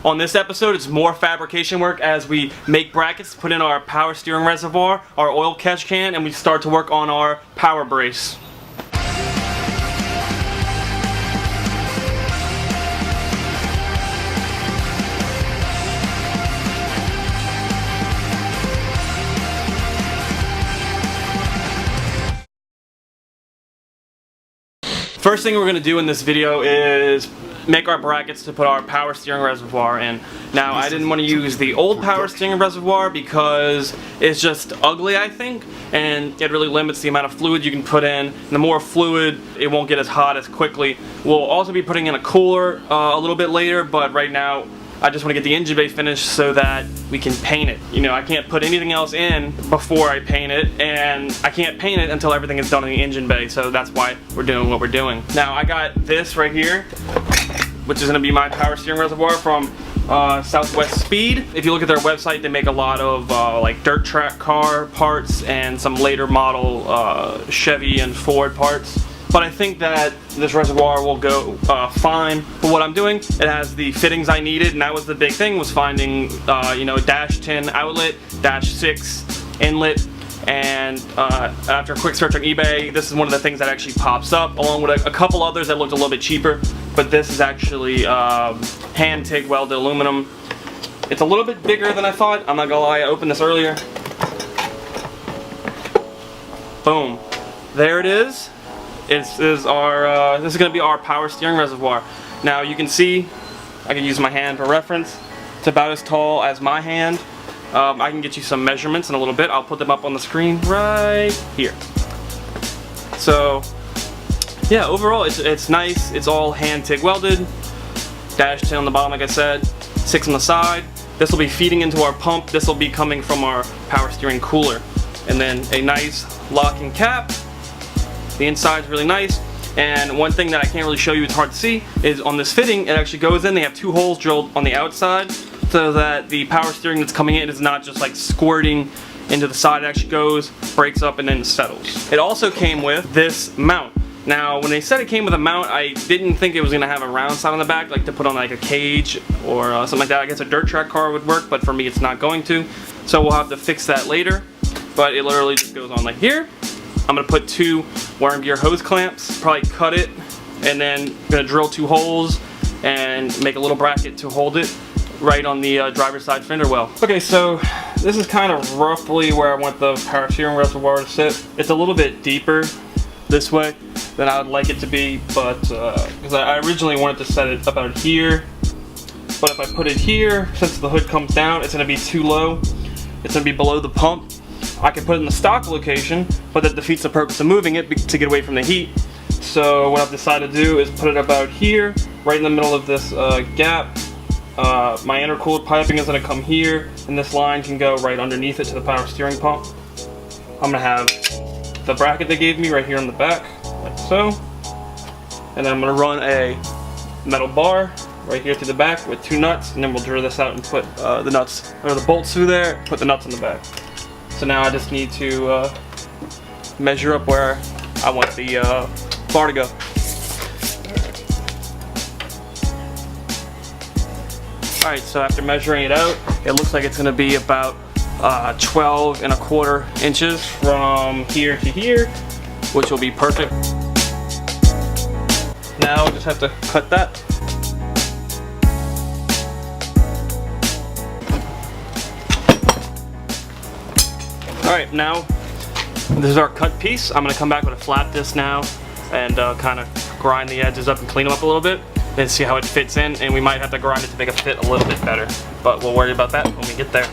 On this episode, it's more fabrication work as we make brackets, put in our power steering reservoir, our oil catch can, and we start to work on our power brace. First thing we're going to do in this video is make our brackets to put our power steering reservoir in. Now, I didn't want to use the old power steering reservoir because it's just ugly, I think, and it really limits the amount of fluid you can put in. And the more fluid, it won't get as hot as quickly. We'll also be putting in a cooler a little bit later, but right now I just want to get the engine bay finished so that we can paint it. You know, I can't put anything else in before I paint it, and I can't paint it until everything is done in the engine bay, so that's why we're doing what we're doing. Now, I got this right here, which is going to be my power steering reservoir from Southwest Speed. If you look at their website, they make a lot of like dirt track car parts and some later model Chevy and Ford parts. But I think that this reservoir will go fine for what I'm doing. It has the fittings I needed, and that was the big thing, was finding you know, dash 10 outlet, dash 6 inlet, and after a quick search on eBay, this is one of the things that actually pops up, along with a couple others that looked a little bit cheaper. But this is actually hand TIG welded aluminum. It's a little bit bigger than I thought. I'm not gonna lie, I opened this earlier. Boom. There it is. This is going to be our power steering reservoir. Now you can see, I can use my hand for reference. It's about as tall as my hand. I can get you some measurements in a little bit. I'll put them up on the screen right here. So yeah, overall it's nice. It's all hand TIG welded. Dash 10 on the bottom, like I said. 6 on the side. This will be feeding into our pump. This will be coming from our power steering cooler. And then a nice locking cap. The inside is really nice, and one thing that I can't really show you, it's hard to see, is on this fitting, it actually goes in. They have 2 holes drilled on the outside so that the power steering that's coming in is not just like squirting into the side. It actually goes, breaks up, and then settles. It also came with this mount. Now, when they said it came with a mount, I didn't think it was going to have a round side on the back, like to put on like a cage or something like that. I guess a dirt track car would work, but for me it's not going to. So we'll have to fix that later. But it literally just goes on like here. I'm going to put 2 worm gear hose clamps, probably cut it, and then I'm going to drill 2 holes and make a little bracket to hold it right on the driver's side fender well. Okay, so this is kind of roughly where I want the power steering reservoir to sit. It's a little bit deeper this way than I would like it to be, but because I originally wanted to set it about here, but if I put it here, since the hood comes down, it's going to be too low. It's going to be below the pump. I can put it in the stock location, but that defeats the purpose of moving it to get away from the heat. So what I've decided to do is put it about here, right in the middle of this gap. My intercooled piping is going to come here, and this line can go right underneath it to the power steering pump. I'm going to have the bracket they gave me right here on the back, like so. And then I'm going to run a metal bar right here through the back with 2 nuts, and then we'll drill this out and put the nuts, or the bolts through there, put the nuts in the back. So now I just need to measure up where I want the bar to go. Alright, so after measuring it out, it looks like it's going to be about 12 1/4 inches from here to here, which will be perfect. Now I just have to cut that. Alright, now this is our cut piece. I'm going to come back with a flat disc now and kind of grind the edges up and clean them up a little bit and see how it fits in, and we might have to grind it to make it fit a little bit better, but we'll worry about that when we get there.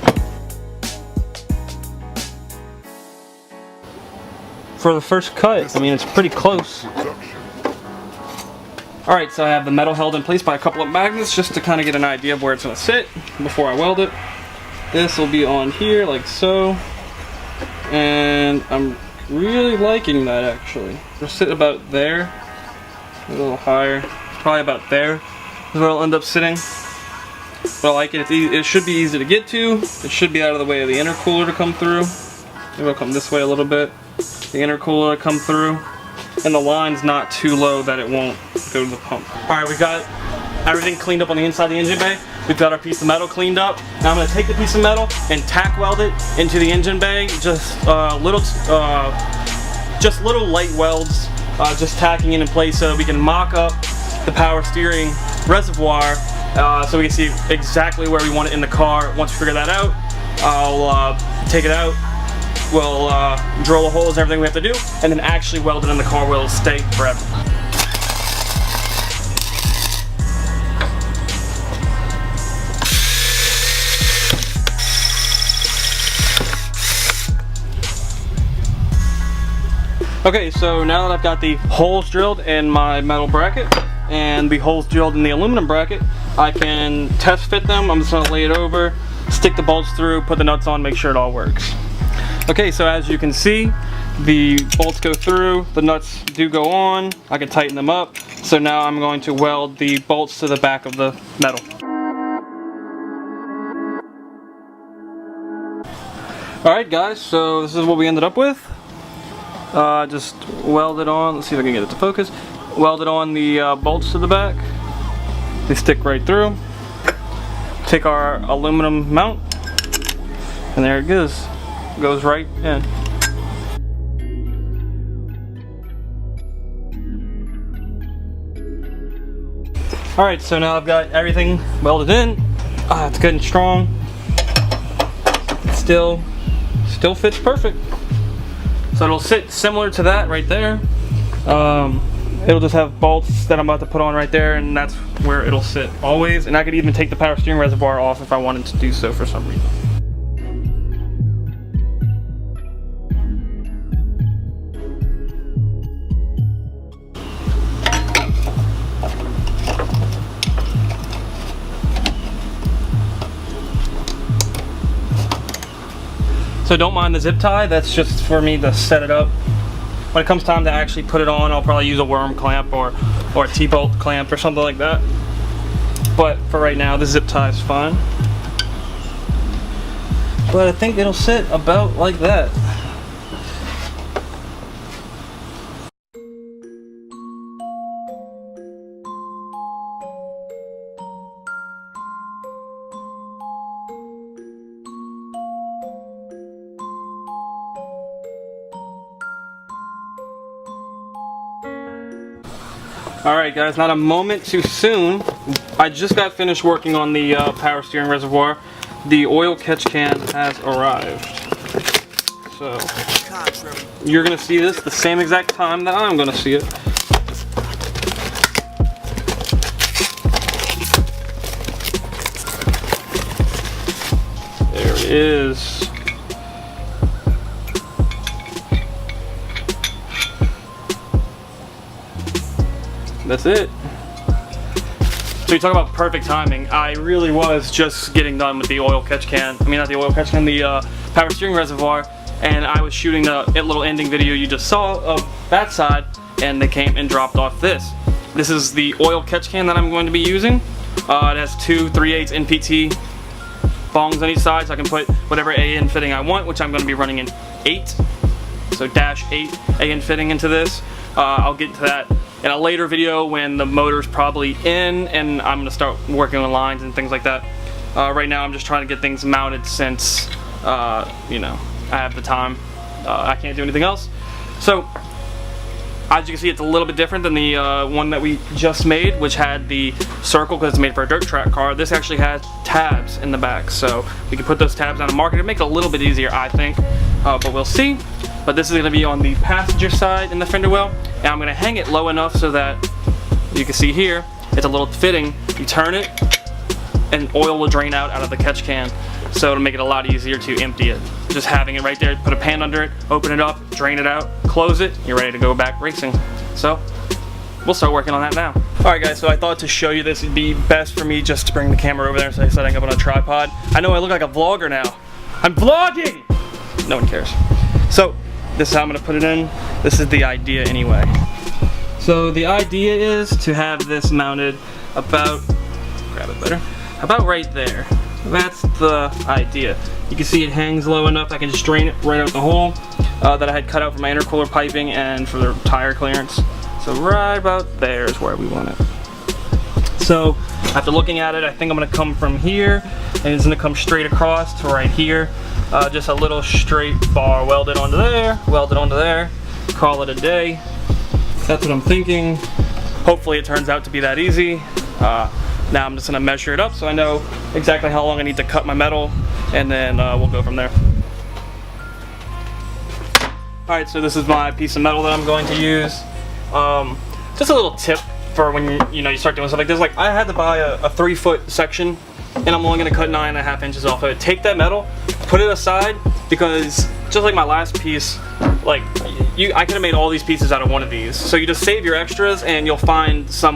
For the first cut, I mean, it's pretty close. Alright, so I have the metal held in place by a couple of magnets just to kind of get an idea of where it's going to sit before I weld it. This will be on here like so. And I'm really liking that, actually. It'll sit about there, a little higher, probably about there is where it'll end up sitting. But I like it. It should be easy to get to. It should be out of the way of the intercooler to come through. Maybe I'll come this way a little bit. The intercooler to come through, and the line's not too low that it won't go to the pump. All right, we got everything cleaned up on the inside of the engine bay. we've got our piece of metal cleaned up. Now I'm going to take the piece of metal and tack weld it into the engine bay. Just little light welds, just tacking it in place so we can mock up the power steering reservoir so we can see exactly where we want it in the car. Once we figure that out, I'll take it out. We'll drill the holes and everything we have to do, and then actually weld it in the car where it'll stay forever. Okay, so now that I've got the holes drilled in my metal bracket and the holes drilled in the aluminum bracket, I can test fit them. I'm just gonna lay it over, stick the bolts through, put the nuts on, make sure it all works. Okay, so as you can see, the bolts go through, the nuts do go on, I can tighten them up. So now I'm going to weld the bolts to the back of the metal. Alright guys, so this is what we ended up with. Just weld it on, let's see if I can get it to focus. Weld it on the bolts to the back. They stick right through. Take our aluminum mount, and there it goes. Goes right in. Alright, so now I've got everything welded in. It's good and strong. Still fits perfect. So it'll sit similar to that right there. It'll just have bolts that I'm about to put on right there, and that's where it'll sit always. And I could even take the power steering reservoir off if I wanted to do so for some reason. So don't mind the zip tie, that's just for me to set it up. When it comes time to actually put it on, I'll probably use a worm clamp or a T-bolt clamp or something like that. But for right now, the zip tie is fine. But I think it'll sit about like that. Alright guys, not a moment too soon. I just got finished working on the power steering reservoir. The oil catch can has arrived. So, you're going to see this the same exact time that I'm going to see it. There it is. That's it. So you talk about perfect timing. I really was just getting done with the oil catch can. I mean, not the oil catch can, the power steering reservoir. And I was shooting the little ending video you just saw of that side, and they came and dropped off this. This is the oil catch can that I'm going to be using. It has two 3/8 NPT bongs on each side, so I can put whatever AN fitting I want, which I'm going to be running in 8. So -8 AN fitting into this. I'll get to that in a later video when the motor's probably in and I'm going to start working on lines and things like that. Right now I'm just trying to get things mounted since, you know, I have the time. I can't do anything else. So, as you can see, it's a little bit different than the one that we just made, which had the circle because it's made for a dirt track car. This actually has tabs in the back, so we can put those tabs on the market. It makes it a little bit easier, I think, but we'll see. But this is going to be on the passenger side in the fender well, and I'm going to hang it low enough so that you can see here, it's a little fitting. You turn it, and oil will drain out of the catch can, so it'll make it a lot easier to empty it. Just having it right there, put a pan under it, open it up, drain it out, close it, you're ready to go back racing. So, we'll start working on that now. Alright guys, so I thought to show you this, it'd be best for me just to bring the camera over there instead of setting up on a tripod. I know I look like a vlogger now. I'm vlogging! No one cares. So, this is how I'm going to put it in. This is the idea anyway. So the idea is to have this mounted about, grab it better, about right there. That's the idea. You can see it hangs low enough I can just drain it right out the hole that I had cut out for my intercooler piping and for the tire clearance. So right about there is where we want it. So After looking at it, I think I'm gonna come from here, and it's gonna come straight across to right here. Just a little straight bar welded onto there, call it a day. That's what I'm thinking. Hopefully it turns out to be that easy. Now I'm just gonna measure it up so I know exactly how long I need to cut my metal, and then we'll go from there. Alright, so this is my piece of metal that I'm going to use. Just a little tip for when you start doing stuff like this. Like, I had to buy a 3-foot section, and I'm only gonna cut 9.5 inches off of it. Take that metal, put it aside, because just like my last piece, like I could have made all these pieces out of one of these. So you just save your extras, and you'll find some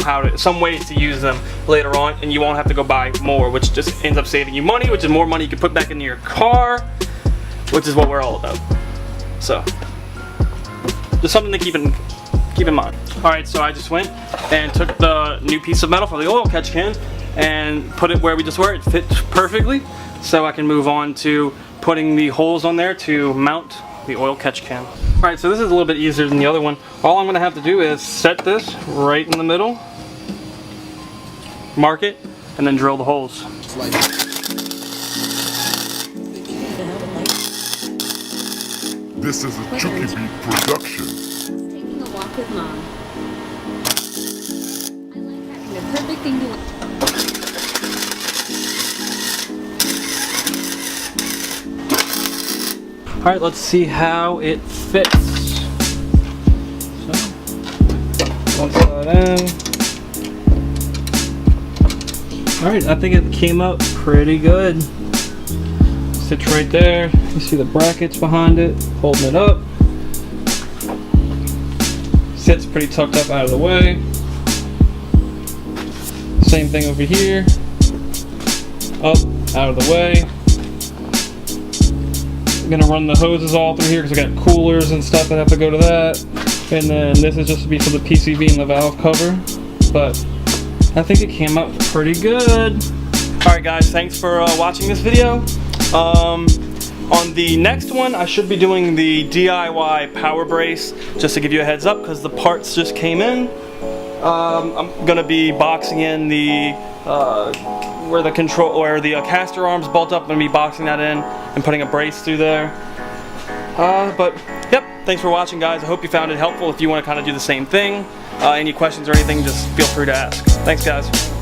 ways to use them later on, and you won't have to go buy more, which just ends up saving you money, which is more money you can put back into your car, which is what we're all about. So just something to keep in mind. Alright, so I just went and took the new piece of metal from the oil catch can and put it where we just were. It fits perfectly, so I can move on to putting the holes on there to mount the oil catch can. Alright, so this is a little bit easier than the other one. All I'm going to have to do is set this right in the middle, mark it, and then drill the holes. This is a Chucky Beat production. Taking a walk with Mom. I like having the perfect thing to Alright, let's see how it fits. So, one side in. Alright, I think it came out pretty good. Sits right there. You see the brackets behind it, holding it up. Sits pretty tucked up out of the way. Same thing over here. Up, out of the way. I'm gonna run the hoses all through here because I got coolers and stuff that have to go to that. And then this is just to be for the PCV and the valve cover. But I think it came out pretty good. Alright guys, thanks for watching this video. On the next one, I should be doing the DIY power brace, just to give you a heads up, because the parts just came in. I'm gonna be boxing in the where the caster arms bolt up. I'm gonna be boxing that in and putting a brace through there. But yep, thanks for watching, guys. I hope you found it helpful. If you want to kind of do the same thing, any questions or anything, just feel free to ask. Thanks, guys.